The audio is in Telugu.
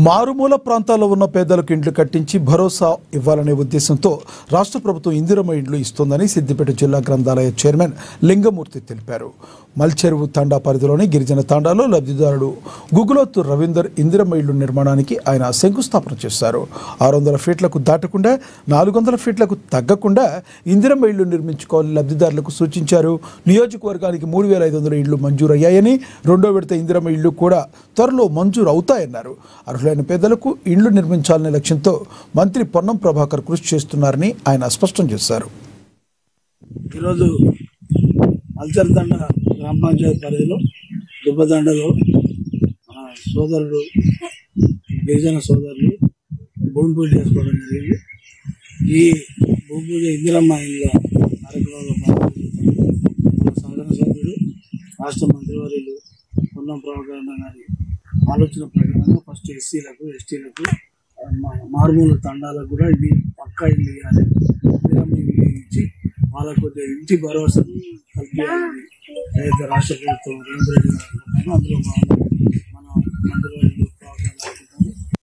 మారుమూల ప్రాంతాల్లో ఉన్న పేదలకు ఇండ్లు కట్టించి భరోసా ఇవ్వాలనే ఉద్దేశంతో రాష్ట్ర ప్రభుత్వం ఇందిరమ్మ ఇండ్లు ఇస్తోందని సిద్దిపేట జిల్లా గ్రంథాలయ చైర్మన్ లింగమూర్తి తెలిపారు. మల్చెరువు తండా పరిధిలోని గిరిజన తండాలో లబ్ధిదారుడు గుగులోత్తు రవీందర్ ఇందిరమ్మ ఇళ్లు నిర్మాణానికి ఆయన శంకుస్థాపన చేశారు. 600 ఫీట్లకు దాటకుండా 400 ఫీట్లకు తగ్గకుండా ఇందిరమ్మ ఇళ్లు నిర్మించుకోవాలని లబ్ధిదారులకు సూచించారు. నియోజకవర్గానికి 3500 ఇళ్లు మంజూరయ్యాయని, రెండో విడత ఇందిరమ్మ ఇళ్లు కూడా త్వరలో మంజూరు అవుతాయన్నారు. అర్హులైన పేదలకు ఇళ్లు నిర్మించాలనే లక్ష్యంతో మంత్రి పొన్నం ప్రభాకర్ కృషి చేస్తున్నారని ఆయన స్పష్టం చేశారు. ఈరోజు మల్చెరుతండ గ్రామ పంచాయతీ పరిధిలో దుబ్బతండలో సోదరుడు గిరిజన సోదరులు భూమి పూజ చేసుకోవడం జరిగింది. ఈ భూమి పూజ ఇందిరమ్మ ఇళ్ళ కార్యక్రమంలో సాధారణ సభ్యుడు రాష్ట్ర మంత్రివర్యులు పొన్నం ప్రభాకర్ గారి ఆలోచన ప్రకారంగా ఫస్ట్ ఎస్సీలకు ఎస్టీలకు మారుమూల తండాలకు కూడా ఇది పక్కా ఇల్లు ఇవ్వాలి, ఇందిరమ్మ ఇల్లు ఇచ్చి వాళ్ళకు కొద్దిగా ఇంటి భరోసా కల్పించాలని ఏదైతే రాష్ట్ర ప్రభుత్వం రేవంత్ రెడ్డి గారు అందులో మన మంత్రి